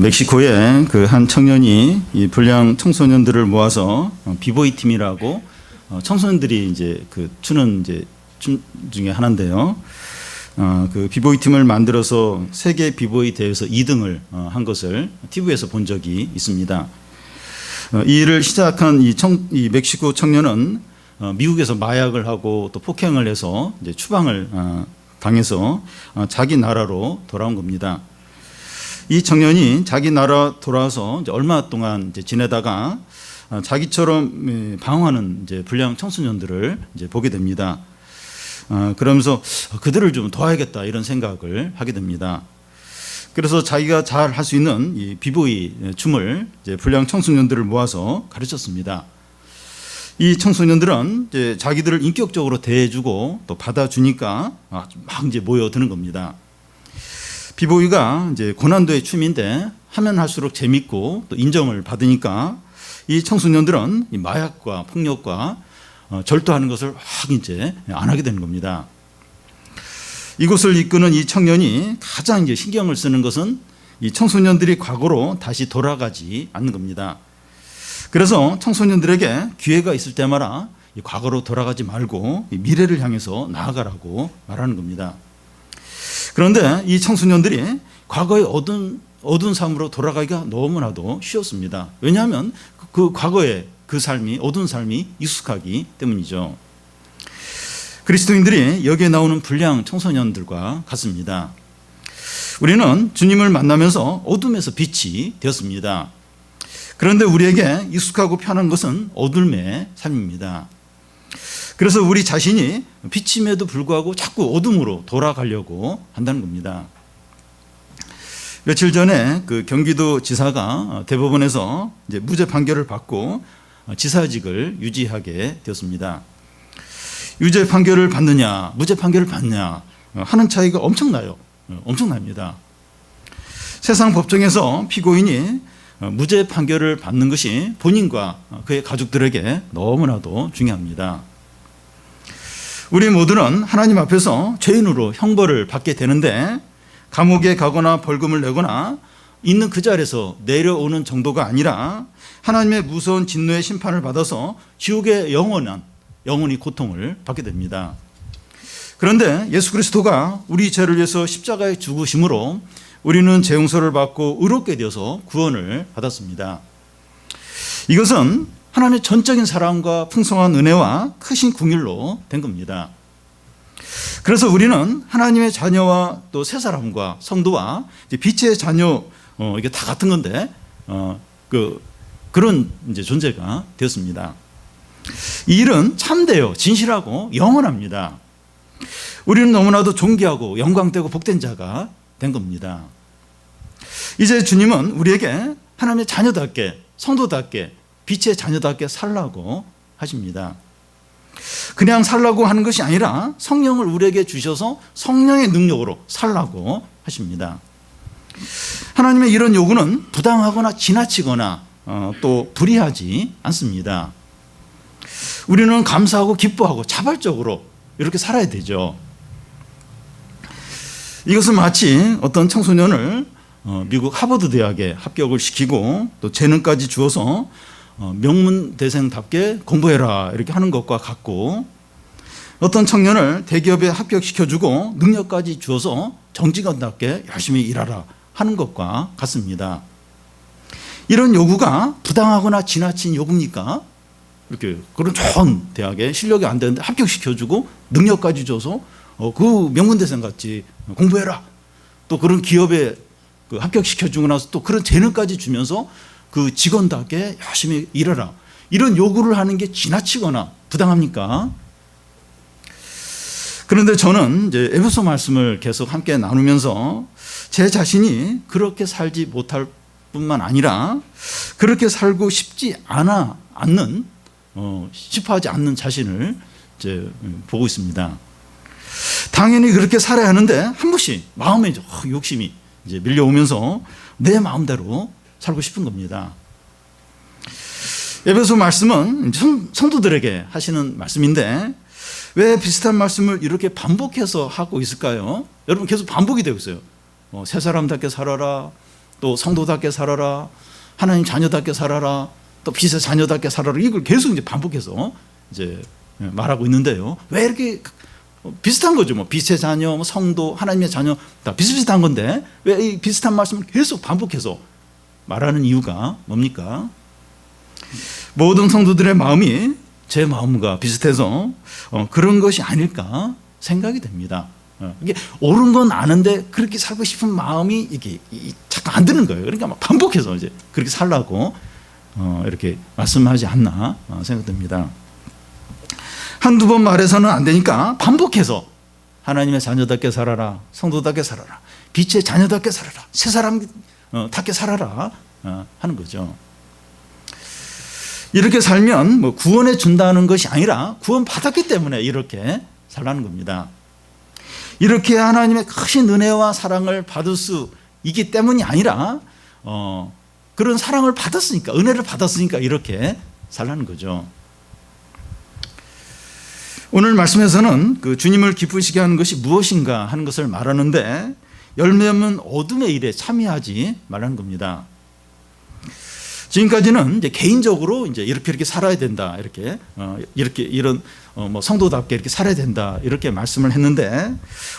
멕시코의 그 한 청년이 이 불량 청소년들을 모아서 비보이 팀이라고 청소년들이 이제 그 추는 이제 춤 중에 하나인데요. 그 비보이 팀을 만들어서 세계 비보이 대회에서 2등을 한 것을 TV에서 본 적이 있습니다. 이 일을 시작한 이 멕시코 청년은 미국에서 마약을 하고 또 폭행을 해서 이제 추방을 당해서 자기 나라로 돌아온 겁니다. 이 청년이 자기 나라 돌아와서 이제 얼마 동안 이제 지내다가 자기처럼 방황하는 이제 불량 청소년들을 이제 보게 됩니다. 그러면서 그들을 좀 도와야겠다 이런 생각을 하게 됩니다. 그래서 자기가 잘 할 수 있는 이 비보이 춤을 이제 불량 청소년들을 모아서 가르쳤습니다. 이 청소년들은 이제 자기들을 인격적으로 대해주고 또 받아주니까 막 이제 모여드는 겁니다. 비보이가 이제 고난도의 춤인데 하면 할수록 재밌고 또 인정을 받으니까 이 청소년들은 이 마약과 폭력과 절도하는 것을 확 이제 안 하게 되는 겁니다. 이곳을 이끄는 이 청년이 가장 이제 신경을 쓰는 것은 이 청소년들이 과거로 다시 돌아가지 않는 겁니다. 그래서 청소년들에게 기회가 있을 때마다 이 과거로 돌아가지 말고 이 미래를 향해서 나아가라고 말하는 겁니다. 그런데 이 청소년들이 과거의 어두운 삶으로 돌아가기가 너무나도 쉬웠습니다. 왜냐하면 그 과거의 그 삶이 어두운 삶이 익숙하기 때문이죠. 그리스도인들이 여기에 나오는 불량 청소년들과 같습니다. 우리는 주님을 만나면서 어둠에서 빛이 되었습니다. 그런데 우리에게 익숙하고 편한 것은 어둠의 삶입니다. 그래서 우리 자신이 빛임에도 불구하고 자꾸 어둠으로 돌아가려고 한다는 겁니다. 며칠 전에 그 경기도 지사가 대법원에서 이제 무죄 판결을 받고 지사직을 유지하게 되었습니다. 유죄 판결을 받느냐, 무죄 판결을 받느냐 하는 차이가 엄청나요. 엄청납니다. 세상 법정에서 피고인이 무죄 판결을 받는 것이 본인과 그의 가족들에게 너무나도 중요합니다. 우리 모두는 하나님 앞에서 죄인으로 형벌을 받게 되는데 감옥에 가거나 벌금을 내거나 있는 그 자리에서 내려오는 정도가 아니라 하나님의 무서운 진노의 심판을 받아서 지옥의 영원히 고통을 받게 됩니다. 그런데 예수 그리스도가 우리 죄를 위해서 십자가에 죽으심으로 우리는 죄 용서를 받고 의롭게 되어서 구원을 받았습니다. 이것은 하나님의 전적인 사랑과 풍성한 은혜와 크신 긍휼로 된 겁니다. 그래서 우리는 하나님의 자녀와 또 새 사람과 성도와 빛의 자녀 이게 다 같은 건데 그런 이제 존재가 되었습니다. 이 일은 참되어 진실하고 영원합니다. 우리는 너무나도 존귀하고 영광되고 복된 자가 된 겁니다. 이제 주님은 우리에게 하나님의 자녀답게 성도답게 빛의 자녀답게 살라고 하십니다. 그냥 살라고 하는 것이 아니라 성령을 우리에게 주셔서 성령의 능력으로 살라고 하십니다. 하나님의 이런 요구는 부당하거나 지나치거나 또 불의하지 않습니다. 우리는 감사하고 기뻐하고 자발적으로 이렇게 살아야 되죠. 이것은 마치 어떤 청소년을 미국 하버드 대학에 합격을 시키고 또 재능까지 주어서 명문대생답게 공부해라 이렇게 하는 것과 같고 어떤 청년을 대기업에 합격시켜주고 능력까지 주어서 정직원답게 열심히 일하라 하는 것과 같습니다. 이런 요구가 부당하거나 지나친 요구입니까? 이렇게 그런 좋은 대학에 실력이 안 되는데 합격시켜주고 능력까지 줘서 그 명문대생같이 공부해라. 또 그런 기업에 그 합격시켜주고 나서 또 그런 재능까지 주면서 그 직원답게 열심히 일해라. 이런 요구를 하는 게 지나치거나 부당합니까? 그런데 저는 이제 에베소 말씀을 계속 함께 나누면서 제 자신이 그렇게 살지 못할 뿐만 아니라 그렇게 살고 싶지 싶어하지 않는 자신을 이제 보고 있습니다. 당연히 그렇게 살아야 하는데 한 번씩 마음에 욕심이 이제 밀려오면서 내 마음대로 살고 싶은 겁니다. 에베소 말씀은 성도들에게 하시는 말씀인데 왜 비슷한 말씀을 이렇게 반복해서 하고 있을까요? 여러분 계속 반복이 되고 있어요. 새 사람답게 살아라, 또 성도답게 살아라, 하나님 자녀답게 살아라, 또 빛의 자녀답게 살아라, 이걸 계속 이제 반복해서 이제 말하고 있는데요. 왜 이렇게 비슷한 거죠. 뭐 빛의 자녀, 뭐 성도, 하나님의 자녀 다 비슷비슷한 건데 왜 이 비슷한 말씀을 계속 반복해서 말하는 이유가 뭡니까? 모든 성도들의 마음이 제 마음과 비슷해서 그런 것이 아닐까 생각이 됩니다. 이게 옳은 건 아는데 그렇게 살고 싶은 마음이 이게 자꾸 안 드는 거예요. 그러니까 막 반복해서 이제 그렇게 살라고 이렇게 말씀하지 않나 생각됩니다. 한두 번 말해서는 안 되니까 반복해서 하나님의 자녀답게 살아라, 성도답게 살아라, 빛의 자녀답게 살아라, 새 사람답게 살아라 하는 거죠. 이렇게 살면 뭐 구원해 준다는 것이 아니라 구원 받았기 때문에 이렇게 살라는 겁니다. 이렇게 하나님의 크신 은혜와 사랑을 받을 수 있기 때문이 아니라 그런 사랑을 받았으니까, 은혜를 받았으니까 이렇게 살라는 거죠. 오늘 말씀에서는 그 주님을 기쁘시게 하는 것이 무엇인가 하는 것을 말하는데 열매 없는 어둠의 일에 참여하지 말라는 겁니다. 지금까지는 이제 개인적으로 이제 이렇게 살아야 된다, 이렇게 이런 뭐 성도답게 이렇게 살아야 된다, 이렇게 말씀을 했는데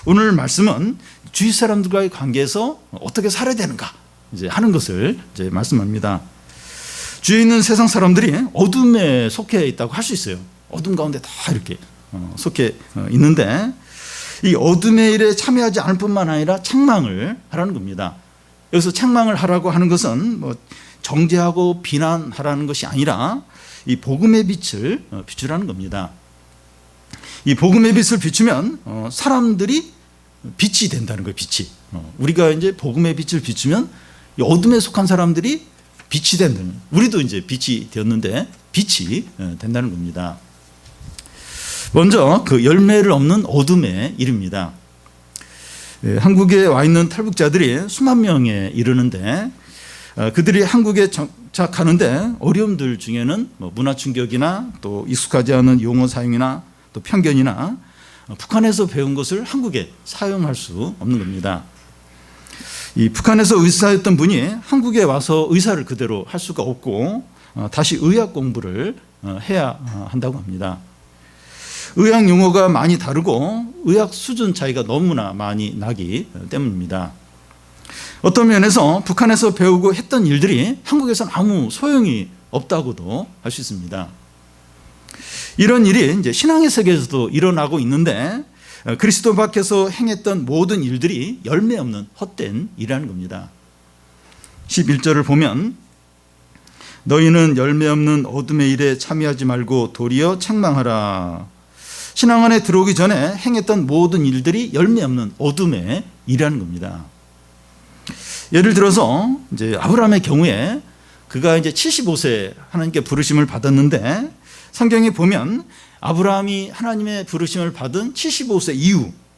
오늘 말씀은 주위 사람들과의 관계에서 어떻게 살아야 되는가 이제 하는 것을 이제 말씀합니다. 주위에 있는 세상 사람들이 어둠에 속해 있다고 할 수 있어요. 어둠 가운데 다 이렇게 속해 있는데 이 어둠의 일에 참여하지 않을 뿐만 아니라 책망을 하라는 겁니다. 여기서 책망을 하라고 하는 것은 뭐 정죄하고 비난하라는 것이 아니라 이 복음의 빛을 비추라는 겁니다. 이 복음의 빛을 비추면 사람들이 빛이 된다는 거예요. 빛이. 우리가 이제 복음의 빛을 비추면 이 어둠에 속한 사람들이 빛이 된다는, 우리도 이제 빛이 되었는데 빛이 된다는 겁니다. 먼저 그 열매를 없는 어둠의 일입니다. 한국에 와 있는 탈북자들이 수만 명에 이르는데 그들이 한국에 정착하는데 어려움들 중에는 뭐 문화 충격이나 또 익숙하지 않은 용어 사용이나 또 편견이나 북한에서 배운 것을 한국에 사용할 수 없는 겁니다. 이 북한에서 의사였던 분이 한국에 와서 의사를 그대로 할 수가 없고 다시 의학 공부를 해야 한다고 합니다. 의학 용어가 많이 다르고 의학 수준 차이가 너무나 많이 나기 때문입니다. 어떤 면에서 북한에서 배우고 했던 일들이 한국에서는 아무 소용이 없다고도 할 수 있습니다. 이런 일이 이제 신앙의 세계에서도 일어나고 있는데 그리스도 밖에서 행했던 모든 일들이 열매 없는 헛된 일이라는 겁니다. 11절을 보면 너희는 열매 없는 어둠의 일에 참여하지 말고 도리어 책망하라. 신앙 안에 들어오기 전에 행했던 모든 일들이 열매 없는 어둠의 일이라는 겁니다. 예를 들어서 이제 아브라함의 경우에 그가 이제 75세 하나님께 부르심을 받았는데 성경에 보면 아브라함이 하나님의 부르심을 받은 75세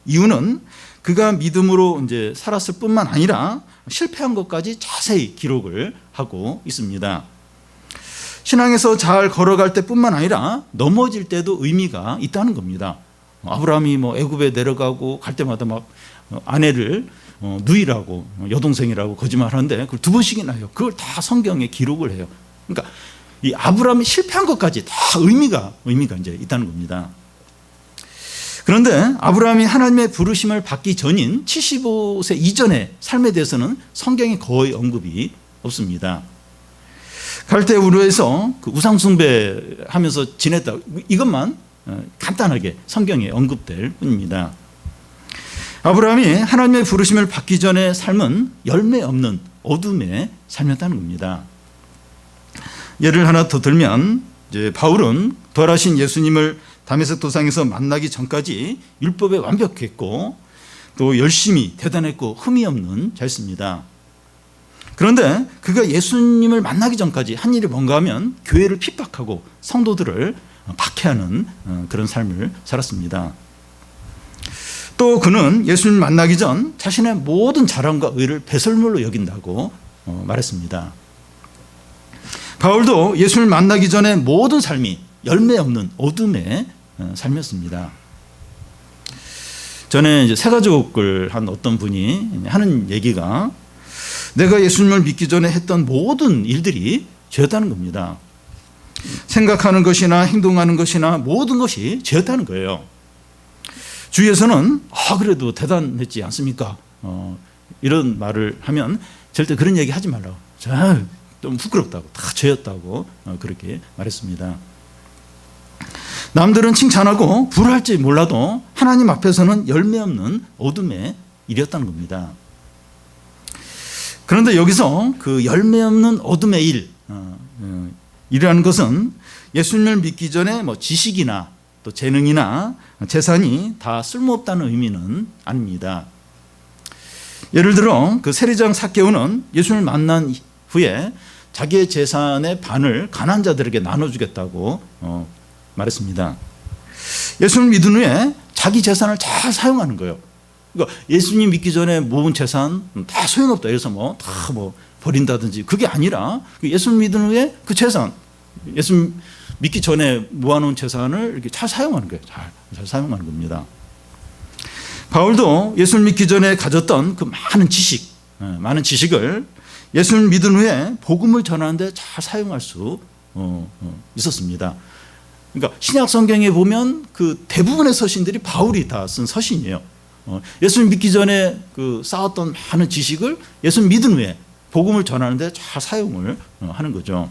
이유는 그가 믿음으로 이제 살았을 뿐만 아니라 실패한 것까지 자세히 기록을 하고 있습니다. 신앙에서 잘 걸어갈 때뿐만 아니라 넘어질 때도 의미가 있다는 겁니다. 아브라함이 뭐 애굽에 내려가고 갈 때마다 막 아내를 누이라고 여동생이라고 거짓말하는데 그걸 2번씩이나 해요. 그걸 다 성경에 기록을 해요. 그러니까 이 아브라함이 실패한 것까지 다 의미가 이제 있다는 겁니다. 그런데 아브라함이 하나님의 부르심을 받기 전인 75세 이전의 삶에 대해서는 성경에 거의 언급이 없습니다. 갈대 우르에서 그 우상 숭배하면서 지냈다, 이것만 간단하게 성경에 언급될 뿐입니다. 아브라함이 하나님의 부르심을 받기 전의 삶은 열매 없는 어둠의 삶이었다는 겁니다. 예를 하나 더 들면 이제 바울은 부활하신 예수님을 다메섹 도상에서 만나기 전까지 율법에 완벽했고 또 열심히 대단했고 흠이 없는 자였습니다. 그런데 그가 예수님을 만나기 전까지 한 일이 뭔가 하면 교회를 핍박하고 성도들을 박해하는 그런 삶을 살았습니다. 또 그는 예수님 만나기 전 자신의 모든 자랑과 의를 배설물로 여긴다고 말했습니다. 바울도 예수를 만나기 전에 모든 삶이 열매 없는 어둠의 삶이었습니다. 전에 이제 새가족을 한 어떤 분이 하는 얘기가 내가 예수님을 믿기 전에 했던 모든 일들이 죄였다는 겁니다. 생각하는 것이나 행동하는 것이나 모든 것이 죄였다는 거예요. 주위에서는 그래도 대단했지 않습니까? 이런 말을 하면 절대 그런 얘기 하지 말라고. 좀 부끄럽다고, 다 죄였다고 그렇게 말했습니다. 남들은 칭찬하고 부러할지 몰라도 하나님 앞에서는 열매 없는 어둠의 일이었다는 겁니다. 그런데 여기서 그 열매 없는 어둠의 일이라는 것은 예수님을 믿기 전에 뭐 지식이나 또 재능이나 재산이 다 쓸모없다는 의미는 아닙니다. 예를 들어 그 세리장 삭개오는 예수님을 만난 후에 자기의 재산의 반을 가난한 자들에게 나눠주겠다고 말했습니다. 예수님을 믿은 후에 자기 재산을 잘 사용하는 거예요. 그러니까 예수님 믿기 전에 모은 재산 다 소용없다. 그래서 다 버린다든지 그게 아니라 예수님 믿은 후에 그 재산, 예수님 믿기 전에 모아놓은 재산을 이렇게 잘 사용하는 거예요. 잘 사용하는 겁니다. 바울도 예수를 믿기 전에 가졌던 그 많은 지식을 예수를 믿은 후에 복음을 전하는데 잘 사용할 수 있었습니다. 그러니까 신약 성경에 보면 그 대부분의 서신들이 바울이 다 쓴 서신이에요. 예수를 믿기 전에 그 쌓았던 많은 지식을 예수를 믿은 후에 복음을 전하는데 잘 사용을 하는 거죠.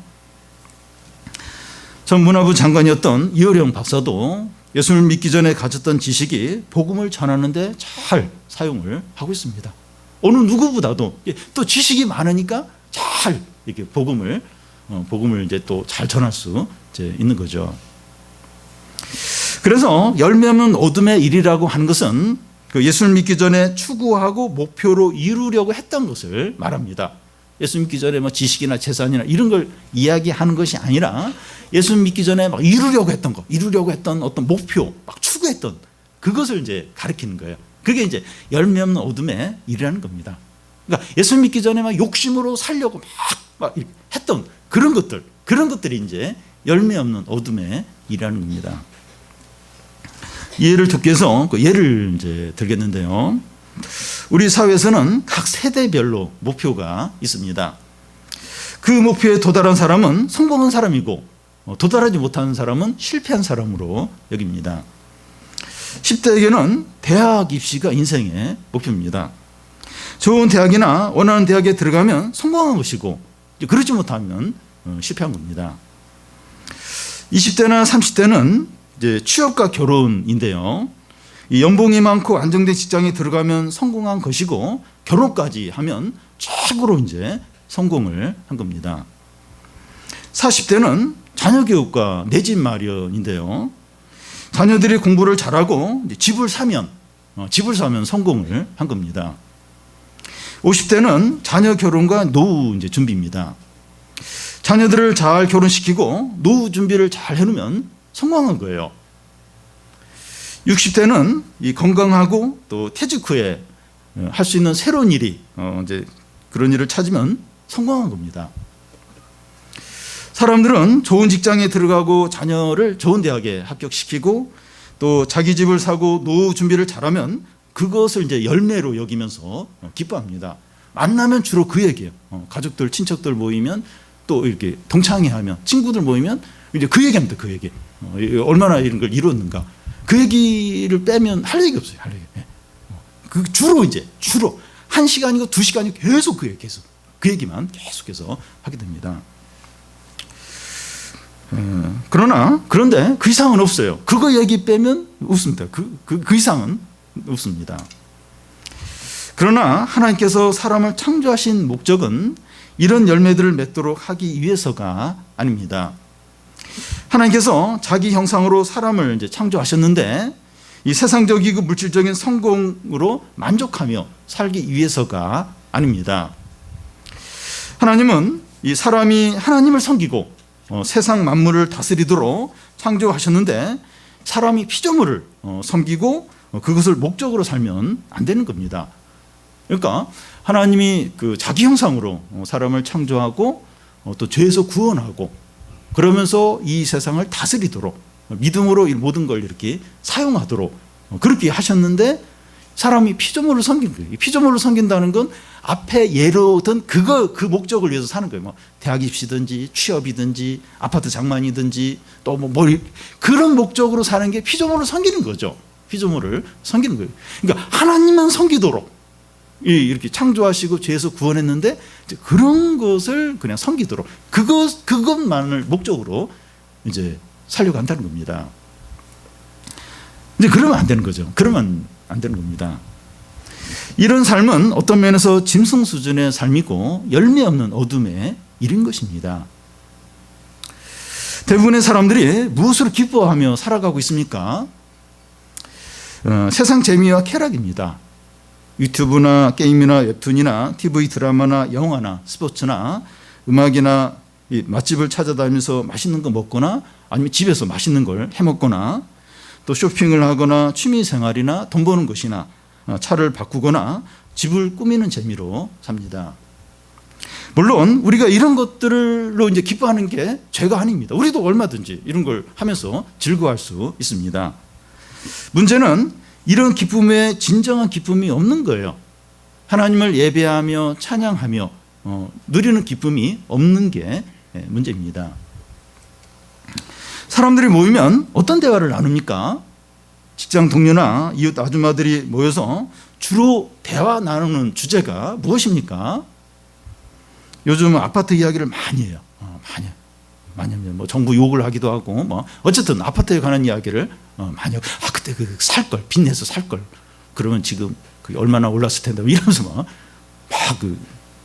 전 문화부 장관이었던 이어령 박사도 예수를 믿기 전에 가졌던 지식이 복음을 전하는데 잘 사용을 하고 있습니다. 어느 누구보다도 또 지식이 많으니까 잘 이렇게 복음을 이제 또 잘 전할 수 있는 거죠. 그래서 열매 없는 어둠의 일이라고 하는 것은 그 예수를 믿기 전에 추구하고 목표로 이루려고 했던 것을 말합니다. 예수 믿기 전에 뭐 지식이나 재산이나 이런 걸 이야기하는 것이 아니라 예수 믿기 전에 막 이루려고 했던 어떤 목표, 막 추구했던 그것을 이제 가리키는 거예요. 그게 이제 열매 없는 어둠의 일이라는 겁니다. 그러니까 예수 믿기 전에 막 욕심으로 살려고 막 이렇게 했던 그런 것들이 이제 열매 없는 어둠의 일이라는 겁니다. 예를 듣기 위해서 그 예를 이제 들겠는데요. 우리 사회에서는 각 세대별로 목표가 있습니다. 그 목표에 도달한 사람은 성공한 사람이고 도달하지 못한 사람은 실패한 사람으로 여깁니다. 10대에게는 대학 입시가 인생의 목표입니다. 좋은 대학이나 원하는 대학에 들어가면 성공한 것이고 그러지 못하면 실패한 겁니다. 20대나 30대는 이제 취업과 결혼인데요. 이 연봉이 많고 안정된 직장에 들어가면 성공한 것이고 결혼까지 하면 최고로 이제 성공을 한 겁니다. 40대는 자녀 교육과 내 집 마련인데요. 자녀들이 공부를 잘하고 집을 사면 성공을 한 겁니다. 50대는 자녀 결혼과 노후 이제 준비입니다. 자녀들을 잘 결혼시키고 노후 준비를 잘 해놓으면 성공한 거예요. 60대는 이 건강하고 또 퇴직 후에 할 수 있는 새로운 일이 이제 그런 일을 찾으면 성공한 겁니다. 사람들은 좋은 직장에 들어가고 자녀를 좋은 대학에 합격시키고 또 자기 집을 사고 노후 준비를 잘하면 그것을 이제 열매로 여기면서 기뻐합니다. 만나면 주로 그 얘기예요. 가족들, 친척들 모이면 또 이렇게 동창회하면 친구들 모이면 이제 그 얘기합니다. 그 얘기. 얼마나 이런 걸 이뤘는가. 그 얘기를 빼면 할 얘기 없어요. 할 얘기. 그 주로 1시간이고 2시간이고 계속 그 얘기만 계속해서 하게 됩니다. 그런데 그 이상은 없어요. 그거 얘기 빼면 없습니다. 그 이상은 없습니다. 그러나 하나님께서 사람을 창조하신 목적은 이런 열매들을 맺도록 하기 위해서가 아닙니다. 하나님께서 자기 형상으로 사람을 이제 창조하셨는데 이 세상적이고 물질적인 성공으로 만족하며 살기 위해서가 아닙니다. 하나님은 이 사람이 하나님을 섬기고 세상 만물을 다스리도록 창조하셨는데 사람이 피조물을 섬기고 그것을 목적으로 살면 안 되는 겁니다. 그러니까 하나님이 그 자기 형상으로 사람을 창조하고 또 죄에서 구원하고 그러면서 이 세상을 다스리도록 믿음으로 이 모든 걸 이렇게 사용하도록 그렇게 하셨는데 사람이 피조물을 섬기는 거예요. 피조물을 섬긴다는 건 앞에 예로 든 그 목적을 위해서 사는 거예요. 뭐 대학 입시든지 취업이든지 아파트 장만이든지 또 뭐 그런 목적으로 사는 게 피조물을 섬기는 거죠. 피조물을 섬기는 거예요. 그러니까 하나님만 섬기도록 이렇게 창조하시고 죄에서 구원했는데 그런 것을 그냥 섬기도록 그것만을 목적으로 이제 살려고 한다는 겁니다. 이제 그러면 안 되는 거죠. 그러면 안 되는 겁니다. 이런 삶은 어떤 면에서 짐승 수준의 삶이고 열매 없는 어둠의 일인 것입니다. 대부분의 사람들이 무엇으로 기뻐하며 살아가고 있습니까? 세상 재미와 쾌락입니다. 유튜브나 게임이나 웹툰이나 TV 드라마나 영화나 스포츠나 음악이나 맛집을 찾아다니면서 맛있는 거 먹거나 아니면 집에서 맛있는 걸 해먹거나 또 쇼핑을 하거나 취미생활이나 돈 버는 것이나 차를 바꾸거나 집을 꾸미는 재미로 삽니다. 물론 우리가 이런 것들로 이제 기뻐하는 게 죄가 아닙니다. 우리도 얼마든지 이런 걸 하면서 즐거워할 수 있습니다. 문제는 이런 기쁨에 진정한 기쁨이 없는 거예요. 하나님을 예배하며 찬양하며 누리는 기쁨이 없는 게 문제입니다. 사람들이 모이면 어떤 대화를 나눕니까? 직장 동료나 이웃 아줌마들이 모여서 주로 대화 나누는 주제가 무엇입니까? 요즘 아파트 이야기를 많이 해요. 많이 합니다. 뭐 정부 욕을 하기도 하고, 뭐 어쨌든 아파트에 관한 이야기를 많이 하고, 그때 살 걸, 빚 내서 살 걸. 그러면 지금 그게 얼마나 올랐을 텐데, 이러면서 막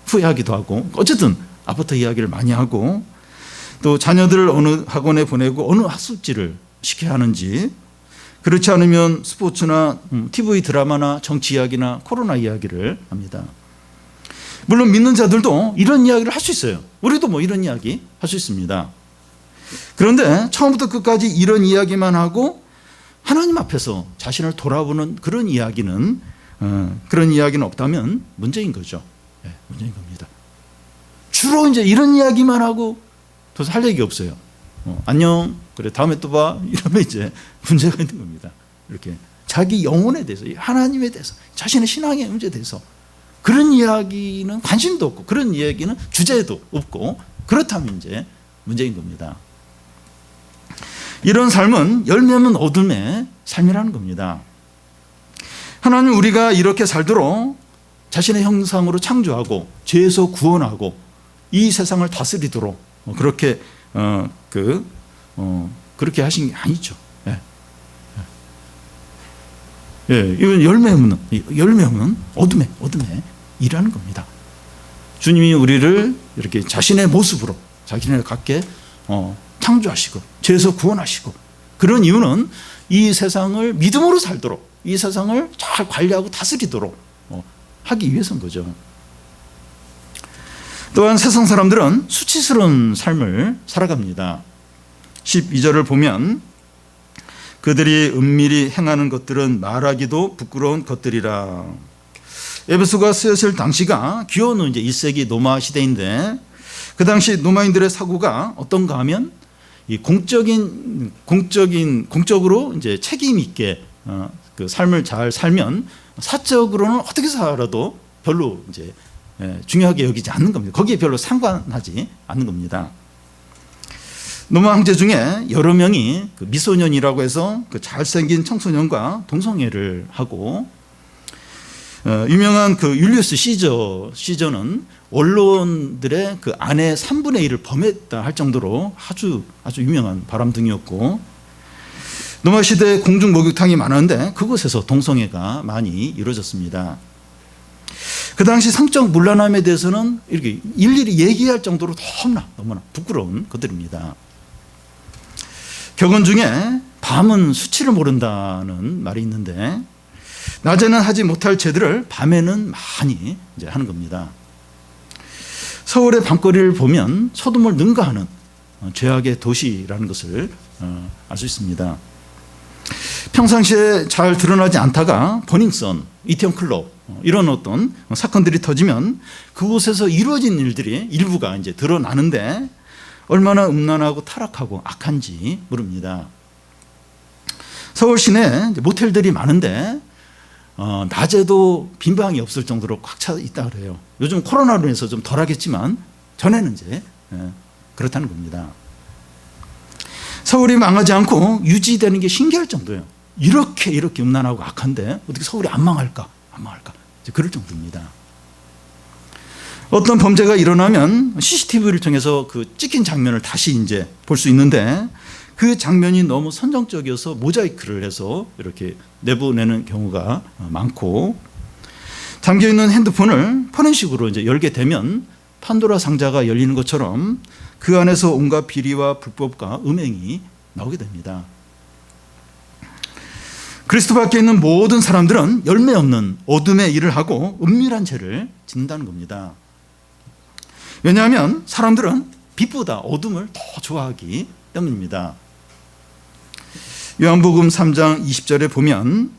후회하기도 하고, 어쨌든 아파트 이야기를 많이 하고, 또 자녀들을 어느 학원에 보내고 어느 학습지를 시켜야 하는지, 그렇지 않으면 스포츠나 TV 드라마나 정치 이야기나 코로나 이야기를 합니다. 물론 믿는 자들도 이런 이야기를 할 수 있어요. 우리도 뭐 이런 이야기 할 수 있습니다. 그런데 처음부터 끝까지 이런 이야기만 하고 하나님 앞에서 자신을 돌아보는 그런 이야기는 없다면 문제인 거죠. 네, 문제인 겁니다. 주로 이제 이런 이야기만 하고 더 할 얘기 없어요. 안녕, 그래 다음에 또 봐, 이러면 이제 문제가 있는 겁니다. 이렇게 자기 영혼에 대해서, 하나님에 대해서, 자신의 신앙의 문제에 대해서 그런 이야기는 관심도 없고, 그런 이야기는 주제도 없고, 그렇다면 이제 문제인 겁니다. 이런 삶은 열매 없는 어둠의 삶이라는 겁니다. 하나님, 우리가 이렇게 살도록 자신의 형상으로 창조하고 죄에서 구원하고 이 세상을 다스리도록 그렇게 그렇게 하신 게 아니죠. 이건 열매 없는 어둠의 일하는 겁니다. 주님이 우리를 이렇게 자신의 모습으로 자신을 갖게 창조하시고 죄에서 구원하시고, 그런 이유는 이 세상을 믿음으로 살도록, 이 세상을 잘 관리하고 다스리도록 하기 위해서인 거죠. 또한 세상 사람들은 수치스러운 삶을 살아갑니다. 12절을 보면 그들이 은밀히 행하는 것들은 말하기도 부끄러운 것들이라. 에베소가 쓰여질 당시가 기원후 이제 1세기 로마 시대인데, 그 당시 로마인들의 사고가 어떤가 하면 이 공적으로 이제 책임 있게 그 삶을 잘 살면 사적으로는 어떻게 살아도 별로 이제 중요하게 여기지 않는 겁니다. 거기에 별로 상관하지 않는 겁니다. 로마 황제 중에 여러 명이 그 미소년이라고 해서 그 잘생긴 청소년과 동성애를 하고, 유명한 그 율리우스 시저는 원로원들의 그 아내 3분의 1을 범했다 할 정도로 아주 유명한 바람둥이였고, 로마 시대에 공중 목욕탕이 많았는데 그곳에서 동성애가 많이 이루어졌습니다. 그 당시 성적 문란함에 대해서는 이렇게 일일이 얘기할 정도로 너무나 부끄러운 것들입니다. 격언 중에 밤은 수치를 모른다는 말이 있는데, 낮에는 하지 못할 죄들을 밤에는 많이 이제 하는 겁니다. 서울의 밤거리를 보면 소돔을 능가하는 죄악의 도시라는 것을 알 수 있습니다. 평상시에 잘 드러나지 않다가 버닝썬, 이태원 클럽 이런 어떤 사건들이 터지면 그곳에서 이루어진 일들이 일부가 이제 드러나는데 얼마나 음란하고 타락하고 악한지 모릅니다. 서울 시내 모텔들이 많은데 낮에도 빈방이 없을 정도로 꽉 차 있다 그래요. 요즘 코로나로 인해서 좀 덜하겠지만 전에는 이제 그렇다는 겁니다. 서울이 망하지 않고 유지되는 게 신기할 정도예요. 이렇게 음란하고 악한데 어떻게 서울이 안 망할까? 이제 그럴 정도입니다. 어떤 범죄가 일어나면 CCTV를 통해서 그 찍힌 장면을 다시 이제 볼 수 있는데 그 장면이 너무 선정적이어서 모자이크를 해서 이렇게 내보내는 경우가 많고, 잠겨있는 핸드폰을 포렌식으로 이제 열게 되면 판도라 상자가 열리는 것처럼 그 안에서 온갖 비리와 불법과 음행이 나오게 됩니다. 그리스도 밖에 있는 모든 사람들은 열매 없는 어둠의 일을 하고 은밀한 죄를 짓는다는 겁니다. 왜냐하면 사람들은 빛보다 어둠을 더 좋아하기 때문입니다. 요한복음 3장 20절에 보면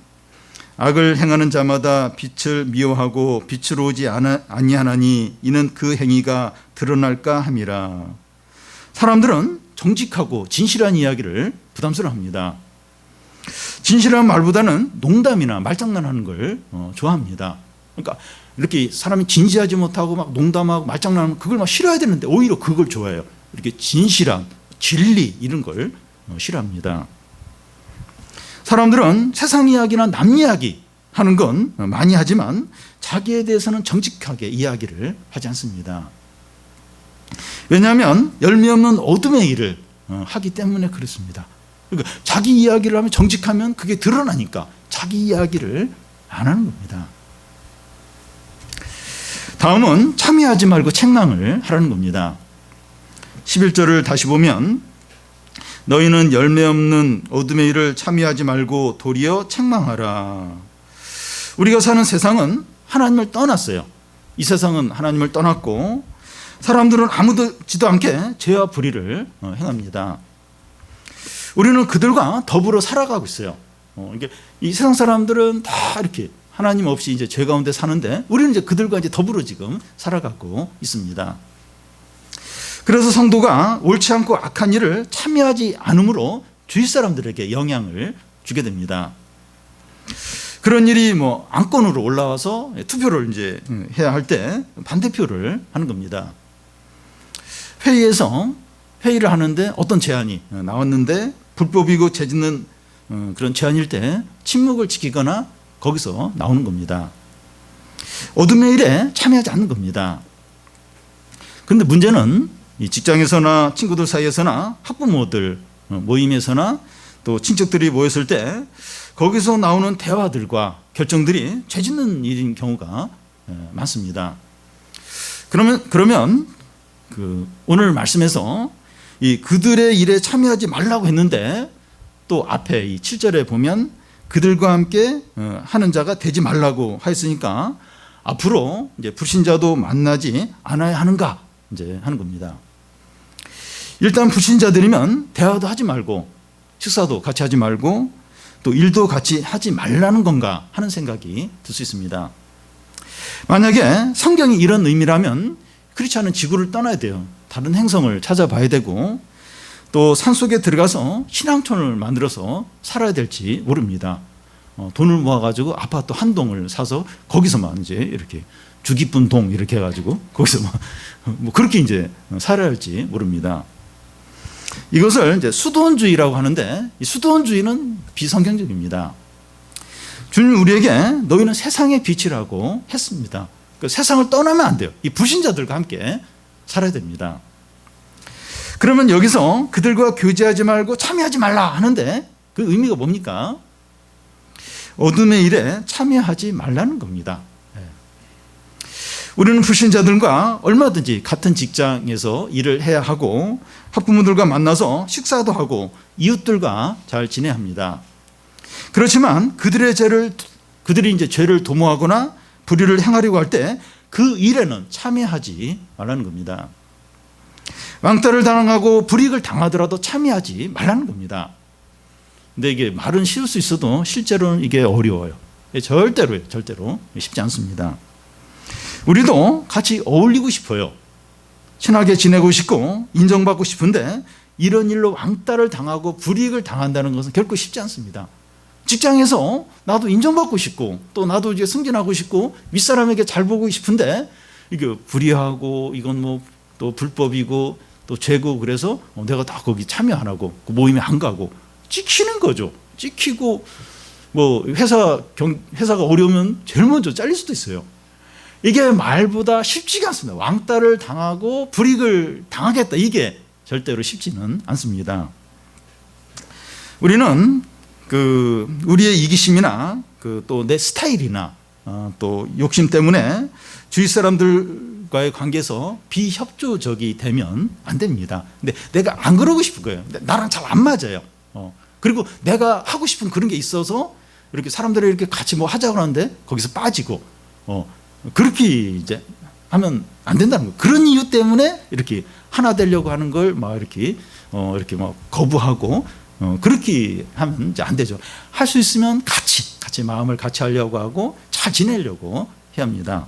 악을 행하는 자마다 빛을 미워하고 빛으로 오지 아니하나니 이는 그 행위가 드러날까 함이라. 사람들은 정직하고 진실한 이야기를 부담스러워합니다. 진실한 말보다는 농담이나 말장난하는 걸 좋아합니다. 그러니까 이렇게 사람이 진지하지 못하고 막 농담하고 말장난하면 그걸 막 싫어해야 되는데 오히려 그걸 좋아해요. 이렇게 진실한 진리 이런 걸 싫어합니다. 사람들은 세상 이야기나 남 이야기 하는 건 많이 하지만 자기에 대해서는 정직하게 이야기를 하지 않습니다. 왜냐하면 열매 없는 어둠의 일을 하기 때문에 그렇습니다. 그러니까 자기 이야기를 하면 정직하면 그게 드러나니까 자기 이야기를 안 하는 겁니다. 다음은 참여하지 말고 책망을 하라는 겁니다. 11절을 다시 보면 너희는 열매 없는 어둠의 일을 참여하지 말고 도리어 책망하라. 우리가 사는 세상은 하나님을 떠났어요. 이 세상은 하나님을 떠났고 사람들은 아무렇지도 않게 죄와 불의를 행합니다. 우리는 그들과 더불어 살아가고 있어요. 이 세상 사람들은 다 이렇게 하나님 없이 이제 죄 가운데 사는데 우리는 이제 그들과 이제 더불어 지금 살아가고 있습니다. 그래서 성도가 옳지 않고 악한 일을 참여하지 않으므로 주위 사람들에게 영향을 주게 됩니다. 그런 일이 뭐 안건으로 올라와서 투표를 이제 해야 할 때 반대표를 하는 겁니다. 회의에서 회의를 하는데 어떤 제안이 나왔는데 불법이고 죄짓는 그런 제안일 때 침묵을 지키거나 거기서 나오는 겁니다. 어둠의 일에 참여하지 않는 겁니다. 그런데 문제는 이 직장에서나 친구들 사이에서나 학부모들 모임에서나 또 친척들이 모였을 때 거기서 나오는 대화들과 결정들이 죄짓는 일인 경우가 많습니다. 그러면 오늘 말씀에서 이 그들의 일에 참여하지 말라고 했는데 또 앞에 이 7절에 보면 그들과 함께 하는 자가 되지 말라고 하였으니까 앞으로 이제 불신자도 만나지 않아야 하는가 이제 하는 겁니다. 일단 불신자들이면 대화도 하지 말고 식사도 같이 하지 말고 또 일도 같이 하지 말라는 건가 하는 생각이 들 수 있습니다. 만약에 성경이 이런 의미라면 그렇지 않은 지구를 떠나야 돼요. 다른 행성을 찾아봐야 되고 또 산속에 들어가서 신앙촌을 만들어서 살아야 될지 모릅니다. 돈을 모아가지고 아파트 한 동을 사서 거기서만 이제 이렇게 주기쁜 동 이렇게 해가지고 거기서 뭐 그렇게 이제 살아야 할지 모릅니다. 이것을 이제 수도원주의라고 하는데 이 수도원주의는 비성경적입니다. 주님 우리에게 너희는 세상의 빛이라고 했습니다. 그러니까 세상을 떠나면 안 돼요. 이 불신자들과 함께 살아야 됩니다. 그러면 여기서 그들과 교제하지 말고 참여하지 말라 하는데 그 의미가 뭡니까? 어둠의 일에 참여하지 말라는 겁니다. 우리는 불신자들과 얼마든지 같은 직장에서 일을 해야 하고 학부모들과 만나서 식사도 하고 이웃들과 잘 지내야 합니다. 그렇지만 그들이 이제 죄를 도모하거나 불의를 행하려고 할 때 그 일에는 참여하지 말라는 겁니다. 왕따를 당하고 불이익을 당하더라도 참여하지 말라는 겁니다. 근데 이게 말은 쉬울 수 있어도 실제로는 이게 어려워요. 절대로 쉽지 않습니다. 우리도 같이 어울리고 싶어요. 친하게 지내고 싶고 인정받고 싶은데 이런 일로 왕따를 당하고 불이익을 당한다는 것은 결코 쉽지 않습니다. 직장에서 나도 인정받고 싶고 또 나도 이제 승진하고 싶고 윗사람에게 잘 보고 싶은데 이게 불의하고 이건 뭐 또 불법이고 또 죄고 그래서 내가 다 거기 참여 안 하고 그 모임에 안 가고 찍히는 거죠. 찍히고 뭐 회사가 어려우면 제일 먼저 잘릴 수도 있어요. 이게 말보다 쉽지가 않습니다. 왕따를 당하고 불이익을 당하겠다, 이게 절대로 쉽지는 않습니다. 우리는 우리의 이기심이나 또 내 스타일이나 또 욕심 때문에 주위 사람들과의 관계에서 비협조적이 되면 안 됩니다. 근데 내가 안 그러고 싶은 거예요. 나랑 잘 안 맞아요. 그리고 내가 하고 싶은 그런 게 있어서 이렇게 사람들이 이렇게 같이 뭐 하자고 하는데 거기서 빠지고 그렇게 이제 하면 안 된다는 거예요. 그런 이유 때문에 이렇게 하나 되려고 하는 걸 막 이렇게 막 거부하고 그렇게 하면 이제 안 되죠. 할 수 있으면 같이 마음을 같이 하려고 하고 잘 지내려고 해야 합니다.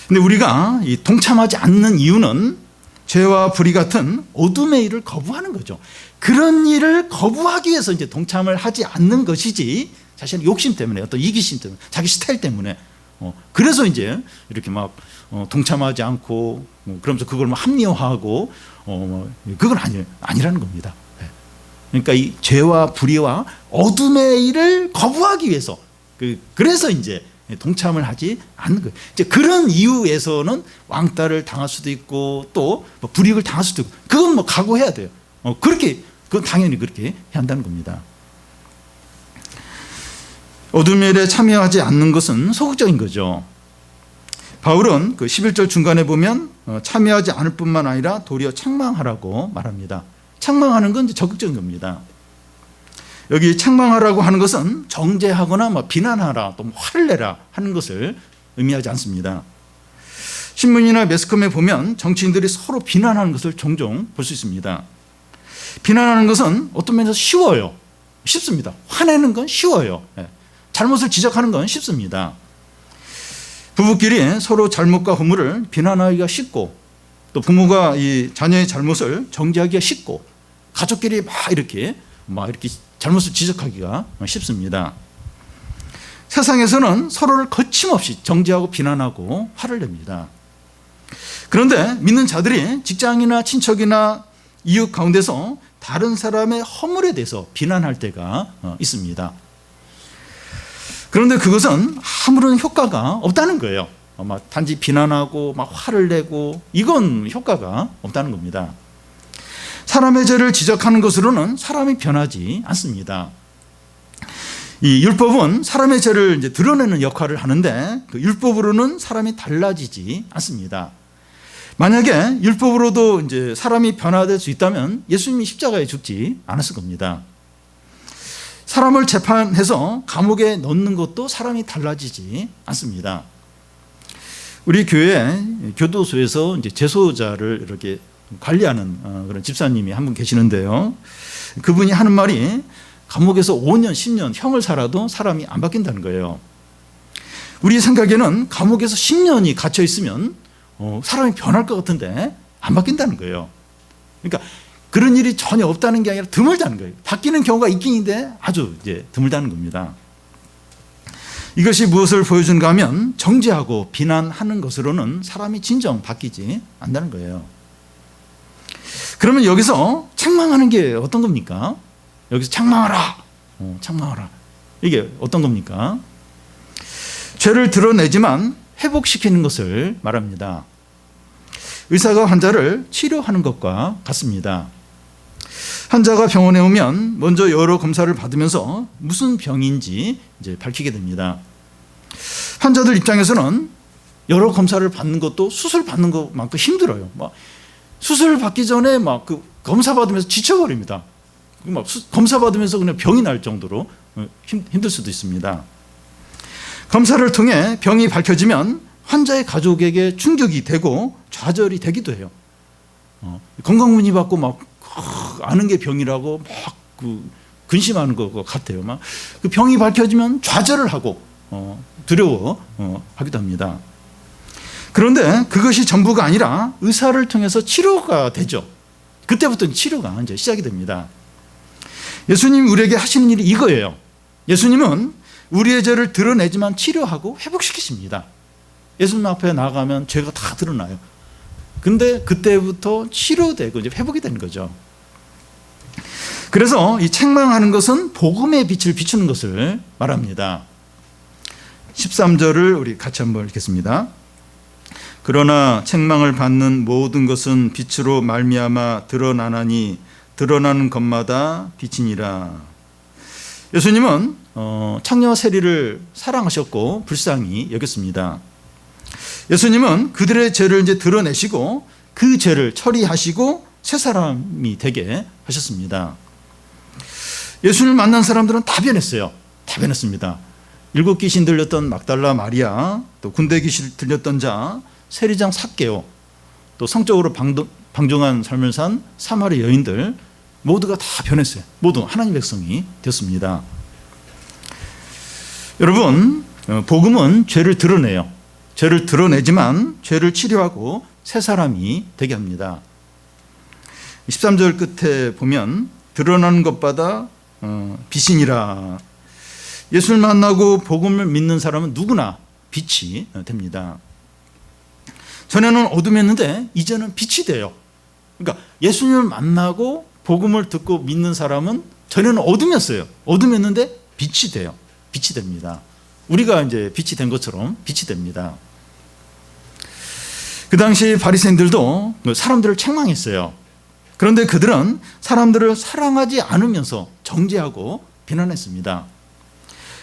근데 우리가 이 동참하지 않는 이유는 죄와 불의 같은 어둠의 일을 거부하는 거죠. 그런 일을 거부하기 위해서 이제 동참을 하지 않는 것이지 자신의 욕심 때문에 어떤 이기심 때문에 자기 스타일 때문에 그래서 이제 이렇게 막 동참하지 않고 그러면서 그걸 막 합리화하고 그건 아니라는 겁니다. 그러니까 이 죄와 불의와 어둠의 일을 거부하기 위해서 그래서 이제 동참을 하지 않는 거예요. 이제 그런 이유에서는 왕따를 당할 수도 있고 또 불이익을 당할 수도 있고 그건 뭐 각오해야 돼요. 그건 당연히 그렇게 해야 한다는 겁니다. 어둠의 일에 참여하지 않는 것은 소극적인 거죠. 바울은 11절 중간에 보면 참여하지 않을 뿐만 아니라 도리어 책망하라고 말합니다. 책망하는 건 이제 적극적인 겁니다. 여기 책망하라고 하는 것은 정죄하거나 뭐 비난하라 또 화를 내라 하는 것을 의미하지 않습니다. 신문이나 매스컴에 보면 정치인들이 서로 비난하는 것을 종종 볼 수 있습니다. 비난하는 것은 어떤 면에서 쉬워요. 쉽습니다. 화내는 건 쉬워요. 잘못을 지적하는 건 쉽습니다. 부부끼리 서로 잘못과 허물을 비난하기가 쉽고 또 부모가 이 자녀의 잘못을 정죄하기가 쉽고 가족끼리 막 이렇게 잘못을 지적하기가 쉽습니다. 세상에서는 서로를 거침없이 정죄하고 비난하고 화를 냅니다. 그런데 믿는 자들이 직장이나 친척이나 이웃 가운데서 다른 사람의 허물에 대해서 비난할 때가 있습니다. 그런데 그것은 아무런 효과가 없다는 거예요. 단지 비난하고 막 화를 내고 이건 효과가 없다는 겁니다. 사람의 죄를 지적하는 것으로는 사람이 변하지 않습니다. 이 율법은 사람의 죄를 이제 드러내는 역할을 하는데 그 율법으로는 사람이 달라지지 않습니다. 만약에 율법으로도 이제 사람이 변화될 수 있다면 예수님이 십자가에 죽지 않았을 겁니다. 사람을 재판해서 감옥에 넣는 것도 사람이 달라지지 않습니다. 우리 교회 교도소에서 이제 재소자를 이렇게 관리하는 그런 집사님이 한 분 계시는데요. 그분이 하는 말이 감옥에서 5년, 10년 형을 살아도 사람이 안 바뀐다는 거예요. 우리 생각에는 감옥에서 10년이 갇혀 있으면 사람이 변할 것 같은데 안 바뀐다는 거예요. 그러니까 그런 일이 전혀 없다는 게 아니라 드물다는 거예요. 바뀌는 경우가 있긴 있는데 아주 이제 드물다는 겁니다. 이것이 무엇을 보여주는가 하면 정죄하고 비난하는 것으로는 사람이 진정 바뀌지 않는다는 거예요. 그러면 여기서 책망하는 게 어떤 겁니까? 여기서 책망하라. 책망하라. 이게 어떤 겁니까? 죄를 드러내지만 회복시키는 것을 말합니다. 의사가 환자를 치료하는 것과 같습니다. 환자가 병원에 오면 먼저 여러 검사를 받으면서 무슨 병인지 이제 밝히게 됩니다. 환자들 입장에서는 여러 검사를 받는 것도 수술 받는 것만큼 힘들어요. 수술 받기 전에 그 검사 받으면서 지쳐버립니다. 검사 받으면서 그냥 병이 날 정도로 힘들 수도 있습니다. 검사를 통해 병이 밝혀지면 환자의 가족에게 충격이 되고 좌절이 되기도 해요. 건강문의 받고 아는 게 병이라고 근심하는 것 같아요. 그 병이 밝혀지면 좌절을 하고 두려워 하기도 합니다. 그런데 그것이 전부가 아니라 의사를 통해서 치료가 되죠. 그때부터 치료가 이제 시작이 됩니다. 예수님이 우리에게 하시는 일이 이거예요. 예수님은 우리의 죄를 드러내지만 치료하고 회복시키십니다. 예수님 앞에 나가면 죄가 다 드러나요. 근데 그때부터 치료되고 이제 회복이 되는 거죠. 그래서 이 책망하는 것은 복음의 빛을 비추는 것을 말합니다. 13절을 우리 같이 한번 읽겠습니다. 그러나 책망을 받는 모든 것은 빛으로 말미암아 드러나나니 드러나는 것마다 빛이니라. 예수님은 창녀 세리를 사랑하셨고 불쌍히 여겼습니다. 예수님은 그들의 죄를 이제 드러내시고 그 죄를 처리하시고 새 사람이 되게 하셨습니다. 예수님을 만난 사람들은 다 변했어요. 다 변했습니다. 7 귀신 들렸던 막달라 마리아, 또 군대 귀신 들렸던 자, 세리장 삭개오, 또 성적으로 방종한 삶을 산 사마리 여인들 모두가 다 변했어요. 모두 하나님 백성이 되었습니다. 여러분, 복음은 죄를 드러내요. 죄를 드러내지만 죄를 치료하고 새 사람이 되게 합니다. 13절 끝에 보면 드러나는 것마다 빛이니라. 예수를 만나고 복음을 믿는 사람은 누구나 빛이 됩니다. 전에는 어둠이었는데 이제는 빛이 돼요. 그러니까 예수님을 만나고 복음을 듣고 믿는 사람은 전에는 어둠이었어요. 어둠이었는데 빛이 돼요. 빛이 됩니다. 우리가 이제 빛이 된 것처럼 빛이 됩니다. 그 당시 바리새인들도 사람들을 책망했어요. 그런데 그들은 사람들을 사랑하지 않으면서 정죄하고 비난했습니다.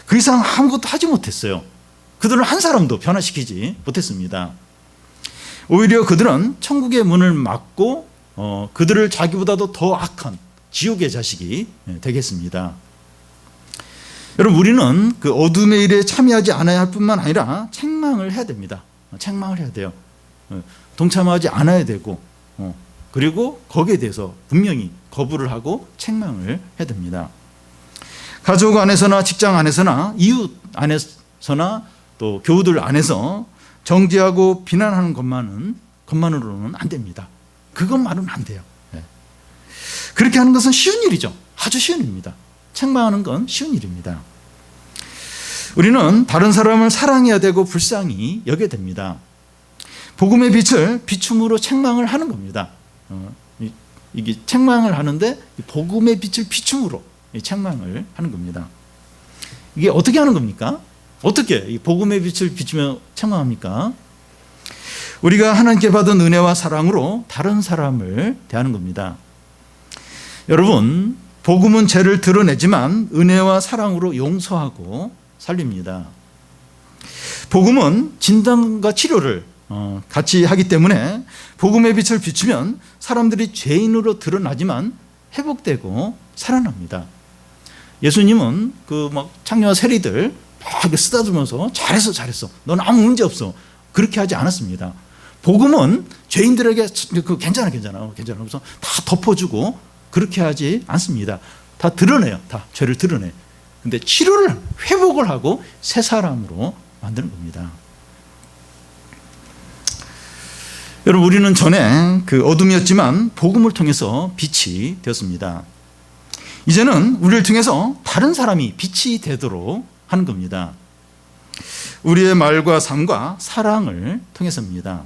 그 이상 아무것도 하지 못했어요. 그들은 한 사람도 변화시키지 못했습니다. 오히려 그들은 천국의 문을 막고 그들을 자기보다도 더 악한 지옥의 자식이 되게 했습니다. 여러분, 우리는 그 어둠의 일에 참여하지 않아야 할 뿐만 아니라 책망을 해야 됩니다. 책망을 해야 돼요. 동참하지 않아야 되고, 그리고 거기에 대해서 분명히 거부를 하고 책망을 해야 됩니다. 가족 안에서나 직장 안에서나 이웃 안에서나 또 교우들 안에서 정죄하고 비난하는 것만으로는 안 됩니다. 그것만은 안 돼요. 그렇게 하는 것은 쉬운 일이죠. 아주 쉬운 일입니다. 책망하는 건 쉬운 일입니다. 우리는 다른 사람을 사랑해야 되고 불쌍히 여겨야 됩니다. 복음의 빛을 비춤으로 책망을 하는 겁니다. 이게 책망을 하는데 복음의 빛을 비춤으로 책망을 하는 겁니다. 이게 어떻게 하는 겁니까? 어떻게 이 복음의 빛을 비추며 책망합니까? 우리가 하나님께 받은 은혜와 사랑으로 다른 사람을 대하는 겁니다. 여러분, 복음은 죄를 드러내지만 은혜와 사랑으로 용서하고 살립니다. 복음은 진단과 치료를 같이 하기 때문에 복음의 빛을 비추면 사람들이 죄인으로 드러나지만 회복되고 살아납니다. 예수님은 그 막 창녀 세리들 막 쓰다듬으면서 잘했어. 넌 아무 문제 없어. 그렇게 하지 않았습니다. 복음은 죄인들에게 괜찮아. 그래서 다 덮어주고 그렇게 하지 않습니다. 다 드러내요. 다 죄를 드러내. 근데 치료를 회복을 하고 새 사람으로 만드는 겁니다. 여러분, 우리는 전에 그 어둠이었지만 복음을 통해서 빛이 되었습니다. 이제는 우리를 통해서 다른 사람이 빛이 되도록 하는 겁니다. 우리의 말과 삶과 사랑을 통해서입니다.